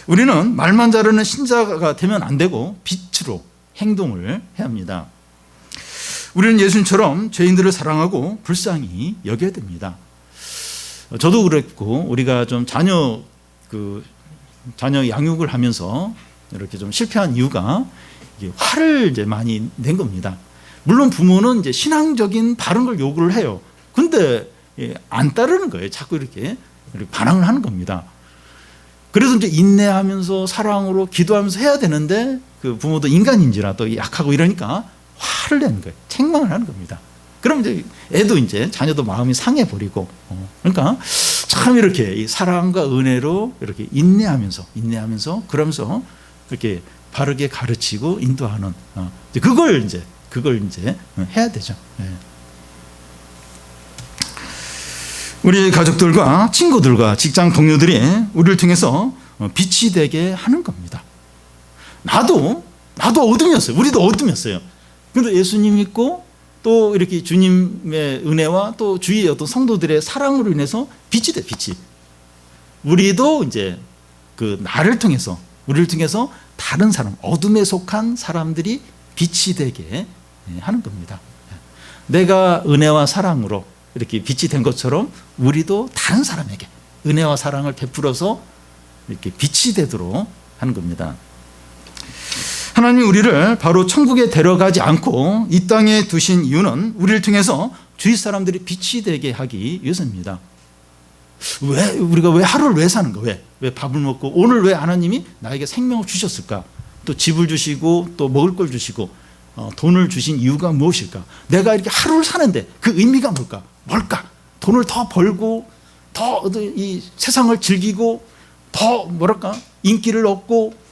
우리는 말만 잘하는 신자가 되면 안 되고 빛으로 행동을 해야 합니다. 우리는 예수님처럼 죄인들을 사랑하고 불쌍히 여겨야 됩니다. 저도 그랬고 우리가 좀 자녀 양육을 하면서 이렇게 좀 실패한 이유가 이게 화를 이제 많이 낸 겁니다. 물론 부모는 이제 신앙적인 바른 걸 요구를 해요. 근데 안 따르는 거예요. 자꾸 이렇게 반항을 하는 겁니다. 그래서 이제 인내하면서 사랑으로 기도하면서 해야 되는데 그 부모도 인간인지라 또 약하고 이러니까 화를 내는 거예요. 책망을 하는 겁니다. 그럼 이제 애도 이제 자녀도 마음이 상해버리고 그러니까 참 이렇게 이 사랑과 은혜로 이렇게 인내하면서 그러면서 이렇게 바르게 가르치고 인도하는 그걸 이제 해야 되죠. 우리 가족들과 친구들과 직장 동료들이 우리를 통해서 빛이 되게 하는 겁니다. 나도 어둠이었어요. 우리도 어둠이었어요. 그런데 예수님 믿고 또 이렇게 주님의 은혜와 또 주위의 어떤 성도들의 사랑으로 인해서 빛이 돼, 빛이. 우리도 이제 그 나를 통해서, 우리를 통해서 다른 사람, 어둠에 속한 사람들이 빛이 되게 하는 겁니다. 내가 은혜와 사랑으로 이렇게 빛이 된 것처럼 우리도 다른 사람에게 은혜와 사랑을 베풀어서 이렇게 빛이 되도록 하는 겁니다. 하나님이 우리를 바로 천국에 데려가지 않고 이 땅에 두신 이유는 우리를 통해서 주위 사람들이 빛이 되게 하기 위해서입니다. 우리가 왜 하루를 왜 사는가? 왜 밥을 먹고 오늘 왜 하나님이 나에게 생명을 주셨을까? 또 집을 주시고 또 먹을 걸 주시고 돈을 주신 이유가 무엇일까? 내가 이렇게 하루를 사는데 그 의미가 뭘까? 돈을 더 벌고 더 이 세상을 즐기고 더 인기를 얻고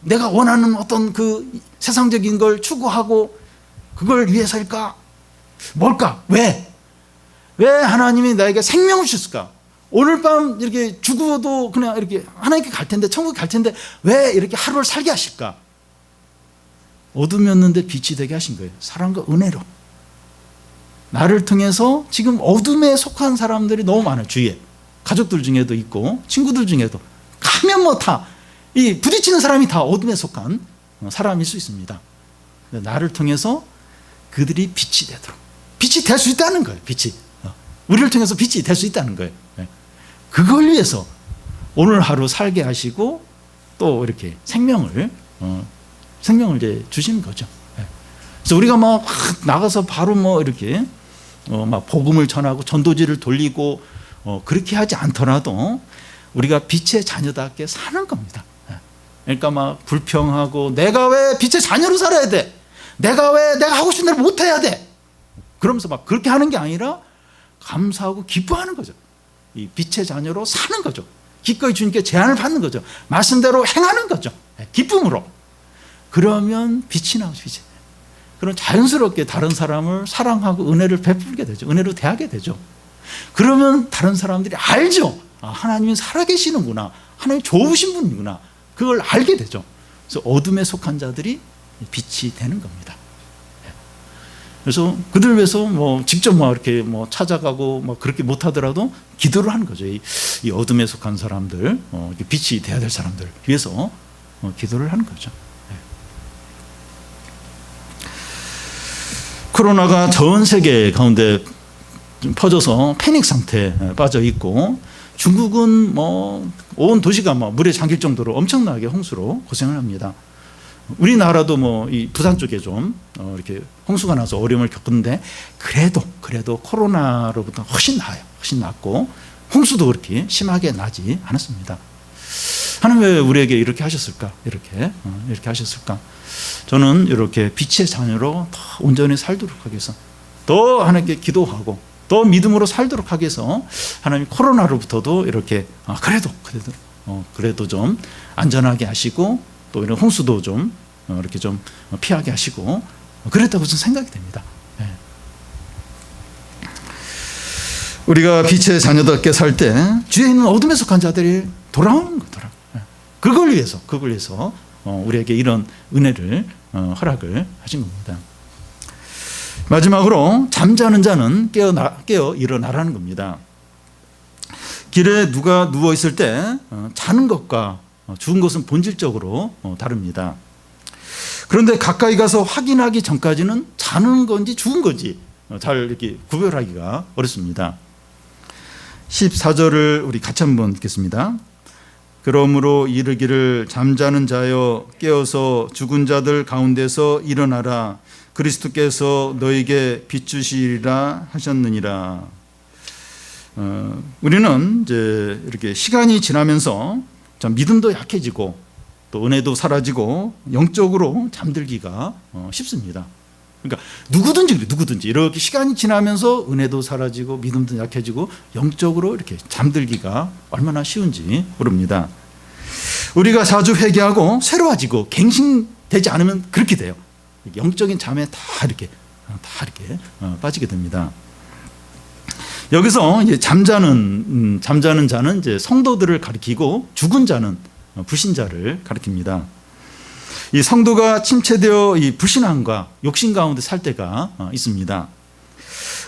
내가 원하는 어떤 그 세상적인 걸 추구하고 그걸 위해서일까? 뭘까? 왜 하나님이 나에게 생명을 주셨을까? 오늘 밤 이렇게 죽어도 그냥 이렇게 하나님께 갈 텐데, 천국에 갈 텐데 왜 이렇게 하루를 살게 하실까? 어둠이었는데 빛이 되게 하신 거예요. 사랑과 은혜로. 나를 통해서 지금 어둠에 속한 사람들이 너무 많아요. 주위에. 가족들 중에도 있고 친구들 중에도 가면 이 부딪히는 사람이 다 어둠에 속한 사람일 수 있습니다. 나를 통해서 그들이 빛이 되도록, 빛이 될 수 있다는 거예요. 빛이. 우리를 통해서 빛이 될 수 있다는 거예요. 그걸 위해서 오늘 하루 살게 하시고 또 이렇게 생명을 이제 주시는 거죠. 그래서 우리가 막 나가서 바로 이렇게 막 복음을 전하고 전도지를 돌리고 그렇게 하지 않더라도 우리가 빛의 자녀답게 사는 겁니다. 그러니까 막 불평하고 내가 왜 빛의 자녀로 살아야 돼? 내가 하고 싶은 대로 못 해야 돼? 그러면서 막 그렇게 하는 게 아니라 감사하고 기뻐하는 거죠. 이 빛의 자녀로 사는 거죠. 기꺼이 주님께 제안을 받는 거죠. 말씀대로 행하는 거죠. 기쁨으로. 그러면 빛이 나오죠. 빛이. 그럼 자연스럽게 다른 사람을 사랑하고 은혜를 베풀게 되죠. 은혜로 대하게 되죠. 그러면 다른 사람들이 알죠. 하나님이 살아계시는구나. 하나님 좋으신 분이구나. 그걸 알게 되죠. 그래서 어둠에 속한 자들이 빛이 되는 겁니다. 그래서 그들 위해서 직접 이렇게 찾아가고 그렇게 못하더라도 기도를 하는 거죠. 이 어둠에 속한 사람들, 빛이 돼야 될 사람들 위해서 기도를 하는 거죠. 코로나가 전 세계 가운데 퍼져서 패닉 상태에 빠져 있고 중국은 온 도시가 물에 잠길 정도로 엄청나게 홍수로 고생을 합니다. 우리나라도 이 부산 쪽에 좀 이렇게 홍수가 나서 어려움을 겪었는데 그래도 코로나로부터 훨씬 나아요. 훨씬 낫고 홍수도 그렇게 심하게 나지 않았습니다. 하나님 왜 우리에게 이렇게 하셨을까? 이렇게 하셨을까? 저는 이렇게 빛의 자녀로 더 온전히 살도록 하기 위해서 더 하나님께 기도하고 더 믿음으로 살도록 하기 위해서 하나님 코로나로부터도 이렇게 그래도 좀 안전하게 하시고 또 이런 홍수도 좀 이렇게 좀 피하게 하시고 그랬다고 저는 생각이 됩니다. 우리가 빛의 자녀답게 살 때 주위에 있는 어둠에 속한 자들이 돌아오는 거더라. 그걸 위해서 우리에게 이런 은혜를 허락을 하신 겁니다. 마지막으로 잠자는 자는 깨어 일어나라는 겁니다. 길에 누가 누워 있을 때 자는 것과 죽은 것은 본질적으로 다릅니다. 그런데 가까이 가서 확인하기 전까지는 자는 건지 죽은 건지 잘 이렇게 구별하기가 어렵습니다. 14절을 우리 같이 한번 읽겠습니다. 그러므로 이르기를 잠자는 자여 깨어서 죽은 자들 가운데서 일어나라. 그리스도께서 너에게 비추시리라 하셨느니라. 우리는 이제 이렇게 시간이 지나면서 믿음도 약해지고 또 은혜도 사라지고 영적으로 잠들기가 쉽습니다. 그러니까 누구든지 이렇게 시간이 지나면서 은혜도 사라지고 믿음도 약해지고 영적으로 이렇게 잠들기가 얼마나 쉬운지 모릅니다. 우리가 자주 회개하고 새로워지고 갱신되지 않으면 그렇게 돼요. 영적인 잠에 다 이렇게 빠지게 됩니다. 여기서 이제 잠자는 자는 이제 성도들을 가리키고 죽은 자는 불신자를 가리킵니다. 이 성도가 침체되어 이 불신앙과 욕심 가운데 살 때가 있습니다.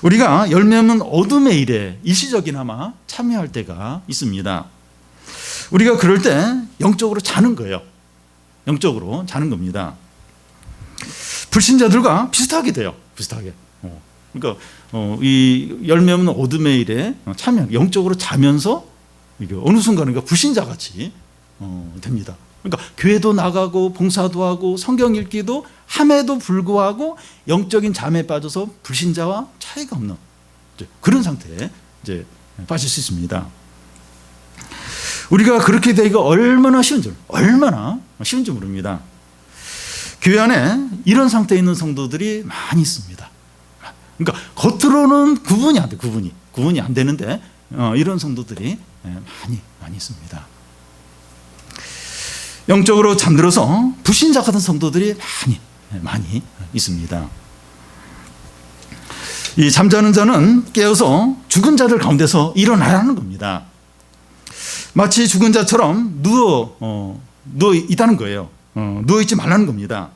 우리가 열매 없는 어둠의 일에 일시적이나마 참여할 때가 있습니다. 우리가 그럴 때 영적으로 자는 거예요. 영적으로 자는 겁니다. 불신자들과 비슷하게 돼요. 비슷하게. 그러니까 이 열매 없는 어둠의 일에 참여, 영적으로 자면서 이게 어느 순간인가 불신자 같이 됩니다. 그러니까 교회도 나가고 봉사도 하고 성경 읽기도 함에도 불구하고 영적인 잠에 빠져서 불신자와 차이가 없는 그런 상태에 이제 빠질 수 있습니다. 우리가 그렇게 되기가 얼마나 쉬운지 모릅니다. 교회 안에 이런 상태에 있는 성도들이 많이 있습니다. 그러니까 겉으로는 구분이 안 돼, 구분이 안 되는데 이런 성도들이 많이 있습니다. 영적으로 잠들어서 불신자 같은 성도들이 많이 있습니다. 이 잠자는 자는 깨어서 죽은 자들 가운데서 일어나라는 겁니다. 마치 죽은 자처럼 누워 있다는 거예요. 누워 있지 말라는 겁니다.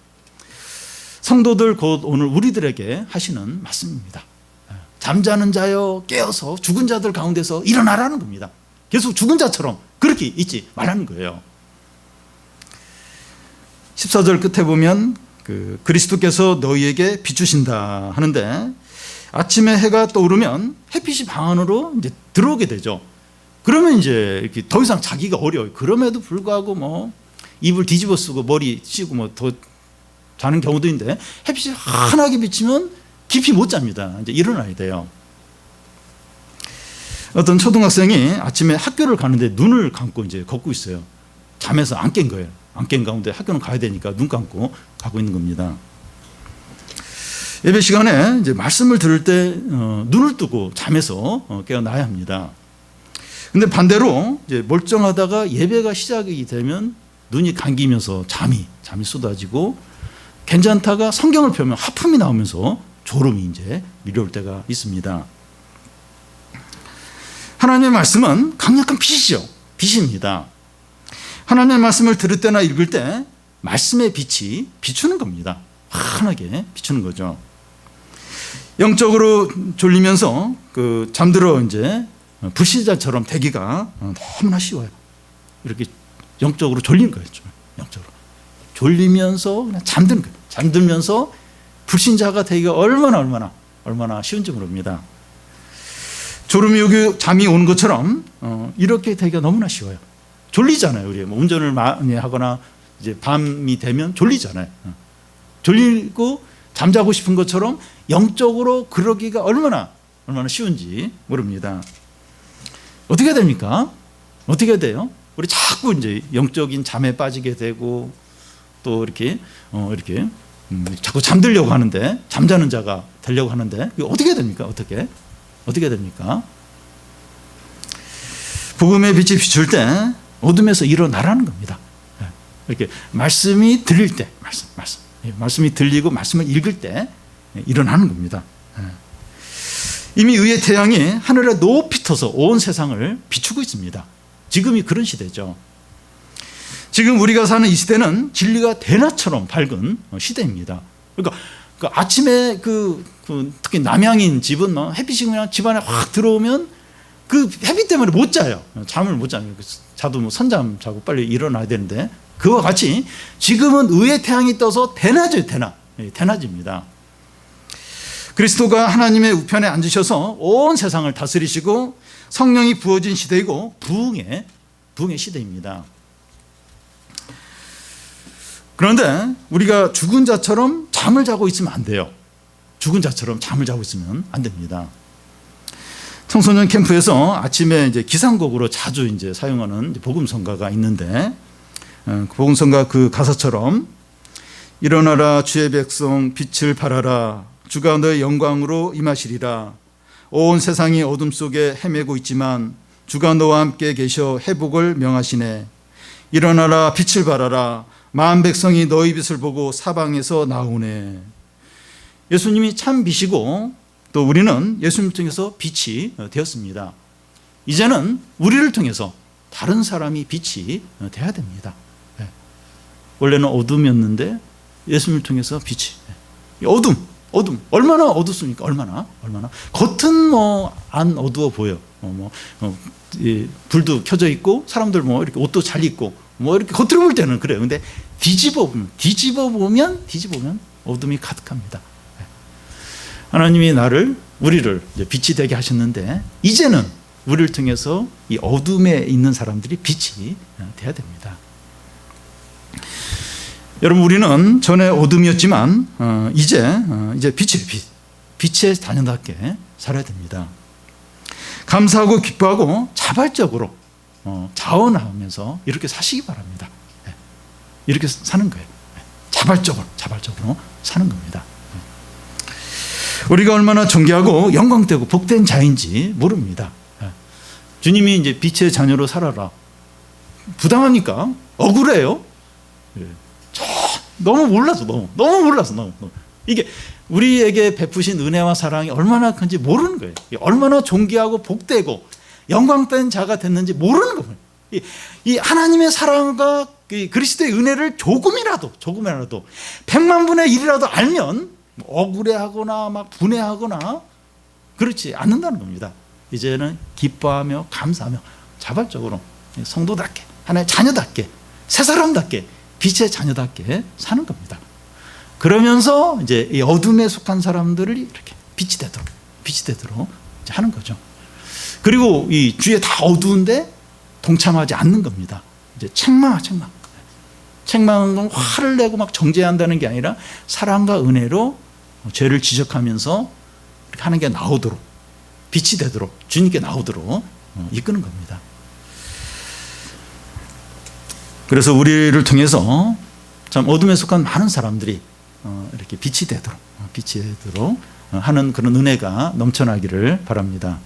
성도들 곧 오늘 우리들에게 하시는 말씀입니다. 잠자는 자여 깨어서 죽은 자들 가운데서 일어나라는 겁니다. 계속 죽은 자처럼 그렇게 있지 말라는 거예요. 14절 끝에 보면 그리스도께서 너희에게 비추신다 하는데 아침에 해가 떠오르면 햇빛이 방 안으로 이제 들어오게 되죠. 그러면 이제 이렇게 더 이상 자기가 어려워요. 그럼에도 불구하고 뭐 이불 뒤집어 쓰고 머리 씌고 뭐 더 자는 경우도 있는데 햇빛이 환하게 비치면 깊이 못 잡니다. 이제 일어나야 돼요. 어떤 초등학생이 아침에 학교를 가는데 눈을 감고 이제 걷고 있어요. 잠에서 안 깬 거예요. 안 깬 가운데 학교는 가야 되니까 눈 감고 가고 있는 겁니다. 예배 시간에 이제 말씀을 들을 때 눈을 뜨고 잠에서 깨어나야 합니다. 근데 반대로 이제 멀쩡하다가 예배가 시작이 되면 눈이 감기면서 잠이 쏟아지고 괜찮다가 성경을 펴면 하품이 나오면서 졸음이 이제 밀려올 때가 있습니다. 하나님의 말씀은 강력한 빛이죠. 빛입니다. 하나님의 말씀을 들을 때나 읽을 때 말씀의 빛이 비추는 겁니다. 환하게 비추는 거죠. 영적으로 졸리면서 잠들어 이제 불신자처럼 되기가 너무나 쉬워요. 이렇게 영적으로 졸린 거예요. 영적으로 졸리면서 그냥 잠드는 거예요. 잠들면서 불신자가 되기가 얼마나 쉬운지 모릅니다. 졸음이 오고 잠이 오는 것처럼 이렇게 되기가 너무나 쉬워요. 졸리잖아요. 우리 뭐 운전을 많이 하거나 이제 밤이 되면 졸리잖아요. 졸리고 잠자고 싶은 것처럼 영적으로 그러기가 얼마나 쉬운지 모릅니다. 어떻게 해야 됩니까? 어떻게 해야 돼요? 우리 자꾸 이제 영적인 잠에 빠지게 되고 또 이렇게 자꾸 잠들려고 하는데 잠자는 자가 되려고 하는데 이거 어떻게 해야 됩니까? 어떻게 해야 됩니까? 복음의 빛이 비출 때 어둠에서 일어나라는 겁니다. 이렇게 말씀이 들릴 때 말씀이 들리고 말씀을 읽을 때 일어나는 겁니다. 이미 의의 태양이 하늘에 높이 터서 온 세상을 비추고 있습니다. 지금이 그런 시대죠. 지금 우리가 사는 이 시대는 진리가 대낮처럼 밝은 시대입니다. 그러니까 아침에 특히 남양인 집은 햇빛이 그냥 집안에 확 들어오면 그 햇빛 때문에 못 자요. 잠을 못 자요. 자도 선잠 자고 빨리 일어나야 되는데 그와 같이 지금은 의의 태양이 떠서 대낮이에요. 대낮입니다. 그리스도가 하나님의 우편에 앉으셔서 온 세상을 다스리시고 성령이 부어진 시대이고 부흥의 시대입니다. 그런데 우리가 죽은 자처럼 잠을 자고 있으면 안 돼요. 죽은 자처럼 잠을 자고 있으면 안 됩니다. 청소년 캠프에서 아침에 이제 기상곡으로 자주 이제 사용하는 복음성가가 있는데 그 복음성가 그 가사처럼 일어나라 주의 백성 빛을 발하라 주가 너의 영광으로 임하시리라 온 세상이 어둠 속에 헤매고 있지만 주가 너와 함께 계셔 회복을 명하시네 일어나라 빛을 발하라 마음 백성이 너희 빛을 보고 사방에서 나오네. 예수님이 참 빛이고 또 우리는 예수님 통해서 빛이 되었습니다. 이제는 우리를 통해서 다른 사람이 빛이 되어야 됩니다. 원래는 어둠이었는데 예수님을 통해서 빛이. 이 어둠 얼마나 어둡습니까? 얼마나 겉은 안 어두워 보여. 불도 켜져 있고 사람들 이렇게 옷도 잘 입고 이렇게 겉으로 볼 때는 그래요. 근데 뒤집어 보면 어둠이 가득합니다. 하나님이 우리를 이제 빛이 되게 하셨는데, 이제는 우리를 통해서 이 어둠에 있는 사람들이 빛이 돼야 됩니다. 여러분, 우리는 전에 어둠이었지만 이제 빛의 자녀답게 살아야 됩니다. 감사하고 기뻐하고 자발적으로 자원하면서 이렇게 사시기 바랍니다. 이렇게 사는 거예요. 자발적으로 사는 겁니다. 우리가 얼마나 존귀하고 영광되고 복된 자인지 모릅니다. 주님이 이제 빛의 자녀로 살아라. 부당합니까? 억울해요. 너무 몰라서 이게 우리에게 베푸신 은혜와 사랑이 얼마나 큰지 모르는 거예요. 얼마나 존귀하고 복되고 영광된 자가 됐는지 모르는 거예요. 이 하나님의 사랑과 그리스도의 은혜를 조금이라도 100만 분의 1이라도 알면 억울해하거나 막 분해하거나 그렇지 않는다는 겁니다. 이제는 기뻐하며 감사하며 자발적으로 성도답게, 하나님의 자녀답게, 새 사람답게, 빛의 자녀답게 사는 겁니다. 그러면서 이제 이 어둠에 속한 사람들을 이렇게 빛이 되도록 하는 거죠. 그리고 이 주위에 다 어두운데 동참하지 않는 겁니다. 이제 책망은 화를 내고 막 정죄한다는 게 아니라 사랑과 은혜로 죄를 지적하면서 이렇게 하는 게 나오도록, 빛이 되도록, 주님께 나오도록 이끄는 겁니다. 그래서 우리를 통해서 참 어둠에 속한 많은 사람들이 이렇게 빛이 되도록 하는 그런 은혜가 넘쳐나기를 바랍니다.